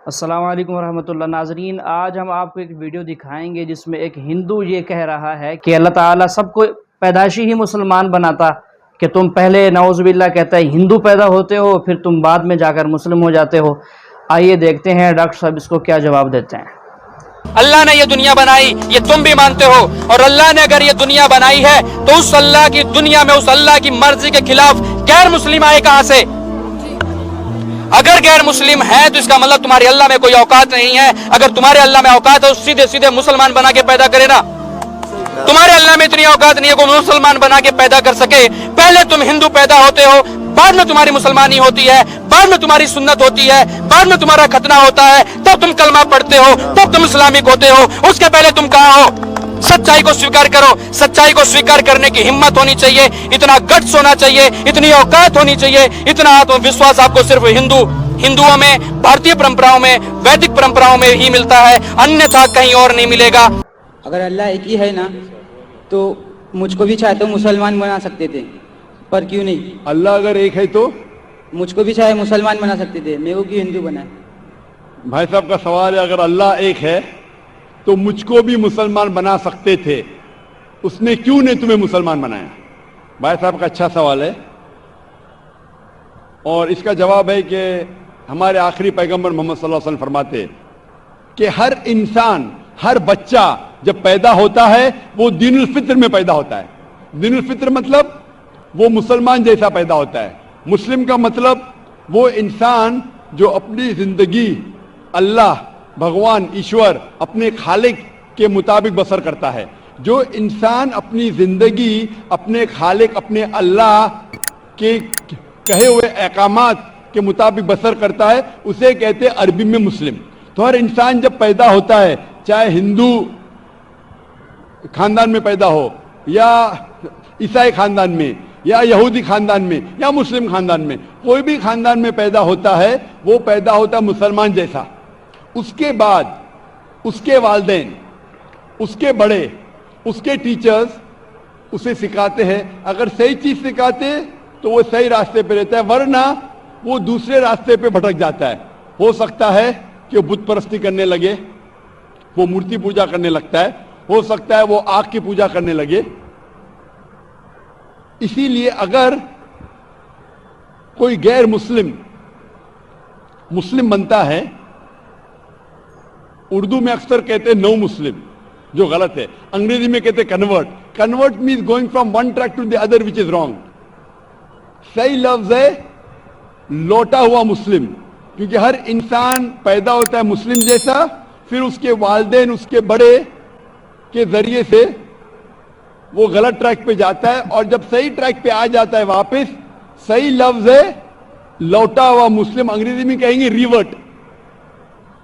السلام علیکم ورحمۃ اللہ ناظرین، آج ہم آپ کو ایک ویڈیو دکھائیں گے جس میں ایک ہندو یہ کہہ رہا ہے کہ اللہ تعالیٰ سب کو پیدائشی ہی مسلمان بناتا، کہ تم پہلے نعوذ باللہ کہتا ہے ہندو پیدا ہوتے ہو، پھر تم بعد میں جا کر مسلم ہو جاتے ہو۔ آئیے دیکھتے ہیں ڈاکٹر صاحب اس کو کیا جواب دیتے ہیں۔ اللہ نے یہ دنیا بنائی، یہ تم بھی مانتے ہو، اور اللہ نے اگر یہ دنیا بنائی ہے تو اس اللہ کی دنیا میں اس اللہ کی مرضی کے خلاف غیر مسلم آئے کہاں سے؟ اگر غیر مسلم ہے تو اس کا مطلب تمہاری اللہ میں کوئی اوقات نہیں ہے۔ اگر تمہارے اللہ میں اوقات ہے تو سیدھے سیدھے مسلمان بنا کے پیدا کرے نا۔ تمہارے اللہ میں اتنی اوقات نہیں ہے کہ مسلمان بنا کے پیدا کر سکے۔ پہلے تم ہندو پیدا ہوتے ہو، بعد میں تمہاری مسلمانی ہوتی ہے، بعد میں تمہاری سنت ہوتی ہے، بعد میں تمہارا ختنہ ہوتا ہے، تب تم کلمہ پڑھتے ہو، تب تم اسلامک ہوتے ہو۔ اس کے پہلے تم کہاں ہو؟ سچائی کو سویکار کرو۔ سچائی کو سویکار کرنے کی ہمت ہونی چاہیے، اتنا گٹس ہونا چاہیے، اتنی اوقات ہونی چاہیے، اتنا آتم وشواس آپ کو صرف ہندوؤں میں، بھارتیہ پرمپراؤں میں، ویدک پرمپراؤں میں ہی ملتا ہے، انیتھا کہیں اور نہیں ملے گا۔ اگر اللہ ایک ہی ہے نا تو مجھ کو بھی چاہے تو مسلمان بنا سکتے تھے، پر کیوں نہیں؟ اللہ اگر ایک ہے تو مجھ کو بھی چاہے مسلمان بنا سکتے تھے، میرے کو کیوں ہندو بنائے؟ بھائی صاحب کا سوال ہے، اگر اللہ ایک ہے تو مجھ کو بھی مسلمان بنا سکتے تھے، اس نے کیوں نہیں تمہیں مسلمان بنایا؟ بھائی صاحب کا اچھا سوال ہے، اور اس کا جواب ہے کہ ہمارے آخری پیغمبر محمد صلی اللہ علیہ وسلم فرماتے کہ ہر انسان، ہر بچہ جب پیدا ہوتا ہے وہ دین الفطر میں پیدا ہوتا ہے۔ دین الفطر مطلب وہ مسلمان جیسا پیدا ہوتا ہے۔ مسلم کا مطلب وہ انسان جو اپنی زندگی اللہ، بھگوان، ایشور، اپنے خالق کے مطابق بسر کرتا ہے۔ جو انسان اپنی زندگی اپنے خالق، اپنے اللہ کے کہے ہوئے احکامات کے مطابق بسر کرتا ہے، اسے کہتے ہیں عربی میں مسلم۔ تو ہر انسان جب پیدا ہوتا ہے، چاہے ہندو خاندان میں پیدا ہو، یا عیسائی خاندان میں، یا یہودی خاندان میں، یا مسلم خاندان میں، کوئی بھی خاندان میں پیدا ہوتا ہے، وہ پیدا ہوتا ہے مسلمان جیسا۔ اس کے بعد اس کے والدین، اس کے بڑے، اس کے ٹیچرز اسے سکھاتے ہیں۔ اگر صحیح چیز سکھاتے تو وہ صحیح راستے پہ رہتا ہے، ورنہ وہ دوسرے راستے پہ بھٹک جاتا ہے۔ ہو سکتا ہے کہ وہ بت پرستی کرنے لگے، وہ مورتی پوجا کرنے لگتا ہے، ہو سکتا ہے وہ آگ کی پوجا کرنے لگے۔ اسی لیے اگر کوئی غیر مسلم بنتا ہے، اردو میں اکثر کہتے ہیں نو مسلم، جو غلط ہے۔ انگریزی میں کہتے ہیں convert. Convert means going from one track to the other, which is wrong۔ صحیح لفظ ہے لوٹا ہوا مسلم، کیونکہ ہر انسان پیدا ہوتا ہے مسلم جیسا، پھر اس کے والدین، اس کے بڑے کے ذریعے سے وہ غلط ٹریک پہ جاتا ہے، اور جب صحیح ٹریک پہ آ جاتا ہے واپس، صحیح لفظ ہے لوٹا ہوا مسلم۔ انگریزی میں کہیں گے ریورٹ۔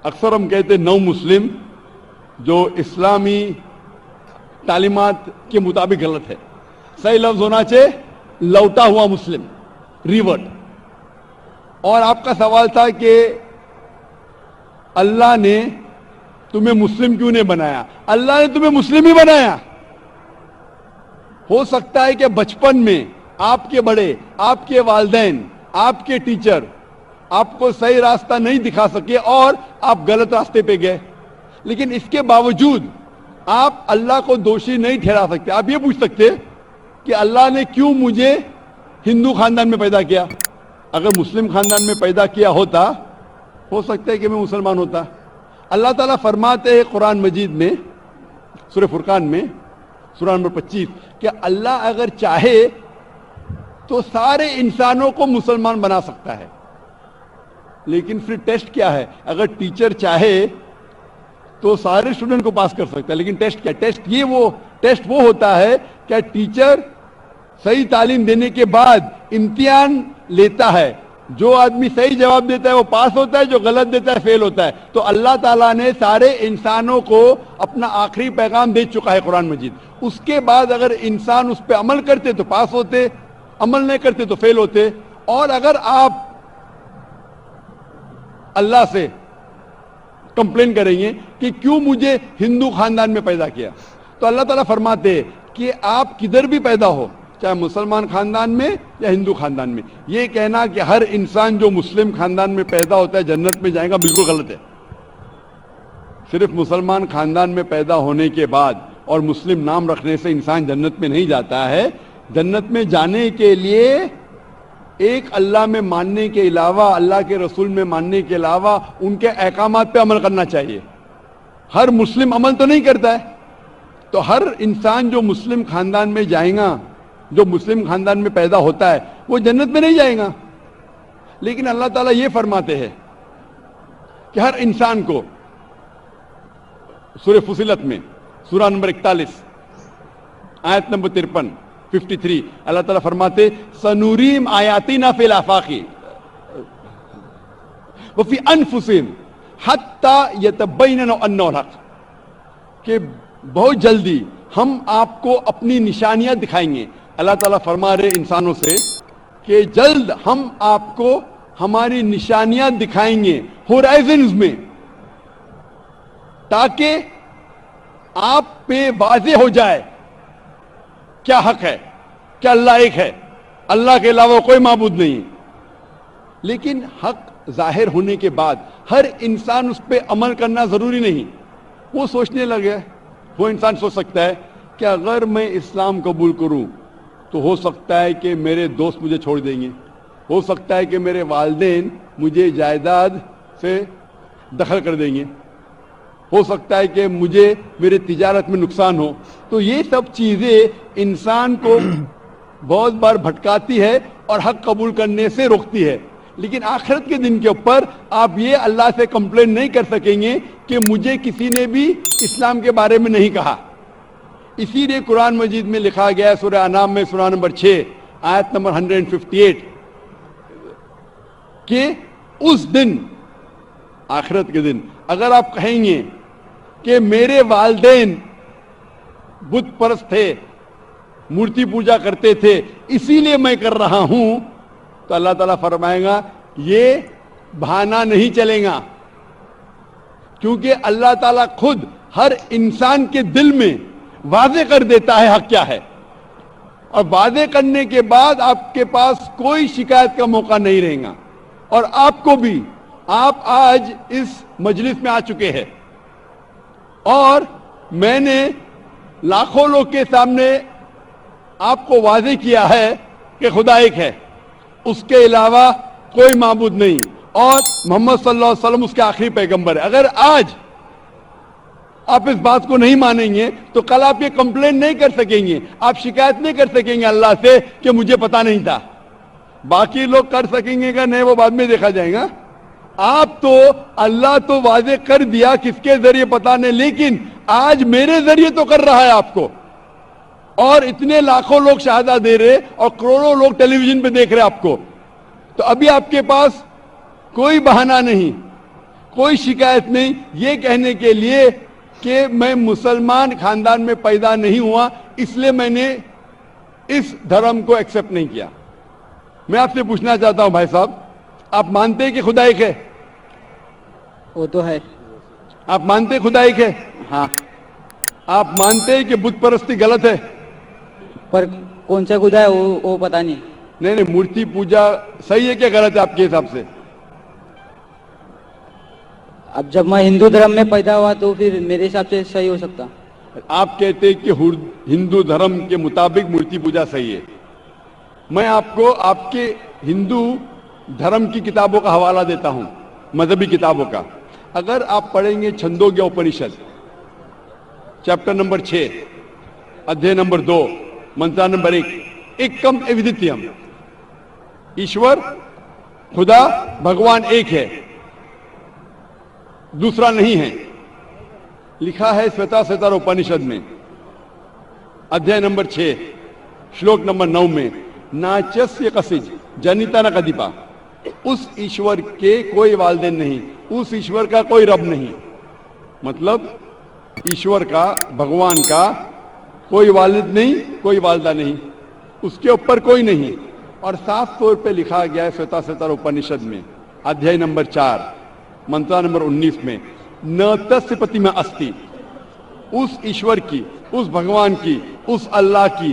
اکثر ہم کہتے ہیں نو مسلم، جو اسلامی تعلیمات کے مطابق غلط ہے۔ صحیح لفظ ہونا چاہیے لوٹا ہوا مسلم، ریورٹ۔ اور آپ کا سوال تھا کہ اللہ نے تمہیں مسلم کیوں نہیں بنایا؟ اللہ نے تمہیں مسلم ہی بنایا۔ ہو سکتا ہے کہ بچپن میں آپ کے بڑے، آپ کے والدین، آپ کے ٹیچر آپ کو صحیح راستہ نہیں دکھا سکے اور آپ غلط راستے پہ گئے، لیکن اس کے باوجود آپ اللہ کو دوشی نہیں ٹھہرا سکتے۔ آپ یہ پوچھ سکتے کہ اللہ نے کیوں مجھے ہندو خاندان میں پیدا کیا؟ اگر مسلم خاندان میں پیدا کیا ہوتا، ہو سکتا ہے کہ میں مسلمان ہوتا۔ اللہ تعالیٰ فرماتے ہیں قرآن مجید میں، سورہ فرقان میں، سورہ نمبر 25، کہ اللہ اگر چاہے تو سارے انسانوں کو مسلمان بنا سکتا ہے، لیکن پھر ٹیسٹ کیا ہے؟ اگر ٹیچر چاہے تو سارے اسٹوڈنٹ کو پاس کر سکتا ہے، لیکن ٹیسٹ کیا؟ ٹیسٹ وہ ہوتا ہے کہ ٹیچر صحیح تعلیم دینے کے بعد امتحان لیتا ہے، جو آدمی صحیح جواب دیتا ہے وہ پاس ہوتا ہے، جو غلط دیتا ہے فیل ہوتا ہے۔ تو اللہ تعالیٰ نے سارے انسانوں کو اپنا آخری پیغام دے چکا ہے قرآن مجید۔ اس کے بعد اگر انسان اس پہ عمل کرتے تو پاس ہوتے، عمل نہیں کرتے تو فیل ہوتے۔ اور اگر آپ اللہ سے کمپلین کریں گے کہ کیوں مجھے ہندو خاندان میں پیدا کیا، تو اللہ تعالیٰ فرماتے کہ آپ کدھر بھی پیدا ہو، چاہے مسلمان خاندان میں یا ہندو خاندان میں. یہ کہنا کہ ہر انسان جو مسلم خاندان میں پیدا ہوتا ہے جنت میں جائے گا بالکل غلط ہے. صرف مسلمان خاندان میں پیدا ہونے کے بعد اور مسلم نام رکھنے سے انسان جنت میں نہیں جاتا ہے. جنت میں جانے کے لیے ایک اللہ میں ماننے کے علاوہ, اللہ کے رسول میں ماننے کے علاوہ ان کے احکامات پہ عمل کرنا چاہیے. ہر مسلم عمل تو نہیں کرتا ہے, تو ہر انسان جو مسلم خاندان میں جائے گا, جو مسلم خاندان میں پیدا ہوتا ہے, وہ جنت میں نہیں جائے گا. لیکن اللہ تعالیٰ یہ فرماتے ہیں کہ ہر انسان کو سورہ فصلت میں سورہ نمبر 41 آیت نمبر 53 اللہ تعالیٰ فرماتے سنوریم آیاتنا فی الآفاق وفی انفسہم حتی یتبین انہ الحق, کہ بہت جلدی ہم آپ کو اپنی نشانیاں دکھائیں گے. اللہ تعالیٰ فرما رہے انسانوں سے کہ جلد ہم آپ کو ہماری نشانیاں دکھائیں گے ہورائزنز میں, تاکہ آپ پہ واضح ہو جائے کیا حق ہے, کیا اللہ ایک ہے, اللہ کے علاوہ کوئی معبود نہیں. لیکن حق ظاہر ہونے کے بعد ہر انسان اس پہ عمل کرنا ضروری نہیں. وہ سوچنے لگے, وہ انسان سوچ سکتا ہے کہ اگر میں اسلام قبول کروں تو ہو سکتا ہے کہ میرے دوست مجھے چھوڑ دیں گے, ہو سکتا ہے کہ میرے والدین مجھے جائیداد سے دخل کر دیں گے, ہو سکتا ہے کہ مجھے میرے تجارت میں نقصان ہو. تو یہ سب چیزیں انسان کو بہت بار بھٹکاتی ہے اور حق قبول کرنے سے روکتی ہے. لیکن آخرت کے دن کے اوپر آپ یہ اللہ سے کمپلین نہیں کر سکیں گے کہ مجھے کسی نے بھی اسلام کے بارے میں نہیں کہا. اسی لیے قرآن مجید میں لکھا گیا ہے سورہ انعام میں سورہ نمبر 6 آیت نمبر 158 کہ اس دن, آخرت کے دن, اگر آپ کہیں گے کہ میرے والدین بت پرست تھے, مورتی پوجا کرتے تھے, اسی لیے میں کر رہا ہوں, تو اللہ تعالیٰ فرمائے گا یہ بہانہ نہیں چلے گا, کیونکہ اللہ تعالیٰ خود ہر انسان کے دل میں واضح کر دیتا ہے حق کیا ہے, اور واضح کرنے کے بعد آپ کے پاس کوئی شکایت کا موقع نہیں رہے گا. اور آپ کو بھی, آپ آج اس مجلس میں آ چکے ہیں اور میں نے لاکھوں لوگ کے سامنے آپ کو واضح کیا ہے کہ خدا ایک ہے, اس کے علاوہ کوئی معبود نہیں, اور محمد صلی اللہ علیہ وسلم اس کے آخری پیغمبر ہے. اگر آج آپ اس بات کو نہیں مانیں گے تو کل آپ یہ کمپلین نہیں کر سکیں گے, آپ شکایت نہیں کر سکیں گے اللہ سے کہ مجھے پتا نہیں تھا. باقی لوگ کر سکیں گے کہ نہیں, وہ بعد میں دیکھا جائے گا. آپ تو, اللہ تو واضح کر دیا کس کے ذریعے پتا نہیں, لیکن آج میرے ذریعے تو کر رہا ہے آپ کو, اور اتنے لاکھوں لوگ شہادہ دے رہے اور کروڑوں لوگ ٹیلی ویژن پہ دیکھ رہے آپ کو. تو ابھی آپ کے پاس کوئی بہانہ نہیں, کوئی شکایت نہیں یہ کہنے کے لیے کہ میں مسلمان خاندان میں پیدا نہیں ہوا اس لیے میں نے اس دھرم کو ایکسپٹ نہیں کیا. میں آپ سے پوچھنا چاہتا ہوں بھائی صاحب, آپ مانتے ہیں کہ خدا ایک ہے؟ وہ تو ہے. آپ مانتے ہیں خدا ایک ہے؟ ہاں. آپ مانتے ہیں کہ بت پرستی غلط ہے؟ پر کون سا خدا ہے وہ پتا نہیں. نہیں, مورتی پوجا صحیح ہے کہ غلط ہے آپ کے حساب سے؟ اب جب میں ہندو دھرم میں پیدا ہوا تو پھر میرے حساب سے صحیح ہو سکتا. آپ کہتے ہیں کہ ہندو دھرم کے مطابق مورتی پوجا صحیح ہے. میں آپ کو آپ کے ہندو دھرم کی کتابوں کا حوالہ دیتا ہوں, مذہبی کتابوں کا. اگر آپ پڑھیں گے چھندوگیہ اپنشد چیپٹر نمبر 6 ادھیے نمبر 2 منترا نمبر 1, ایکم ایودتیم, ایشور خدا بھگوان ایک ہے, دوسرا نہیں ہے. لکھا ہے سویتا سوتر اپنشد میں ادھیے نمبر 6 شلوک نمبر 9 میں, ناچسیہ کسج جنیتا نہ کدیپا, اس ایشور کے کوئی والدین نہیں, اس ایشور کا کوئی رب نہیں. مطلب ایشور کا, بھگوان کا کوئی والد نہیں, کوئی والدہ نہیں, اس کے اوپر کوئی نہیں. اور صاف طور پہ لکھا گیا ہے سویتا سوتر اپنشد میں ادھیے نمبر 4 منترا نمبر 19 میں, نہ تسیہ پرتیما استی, اس ایشور کی, اس بھگوان کی, اس اللہ کی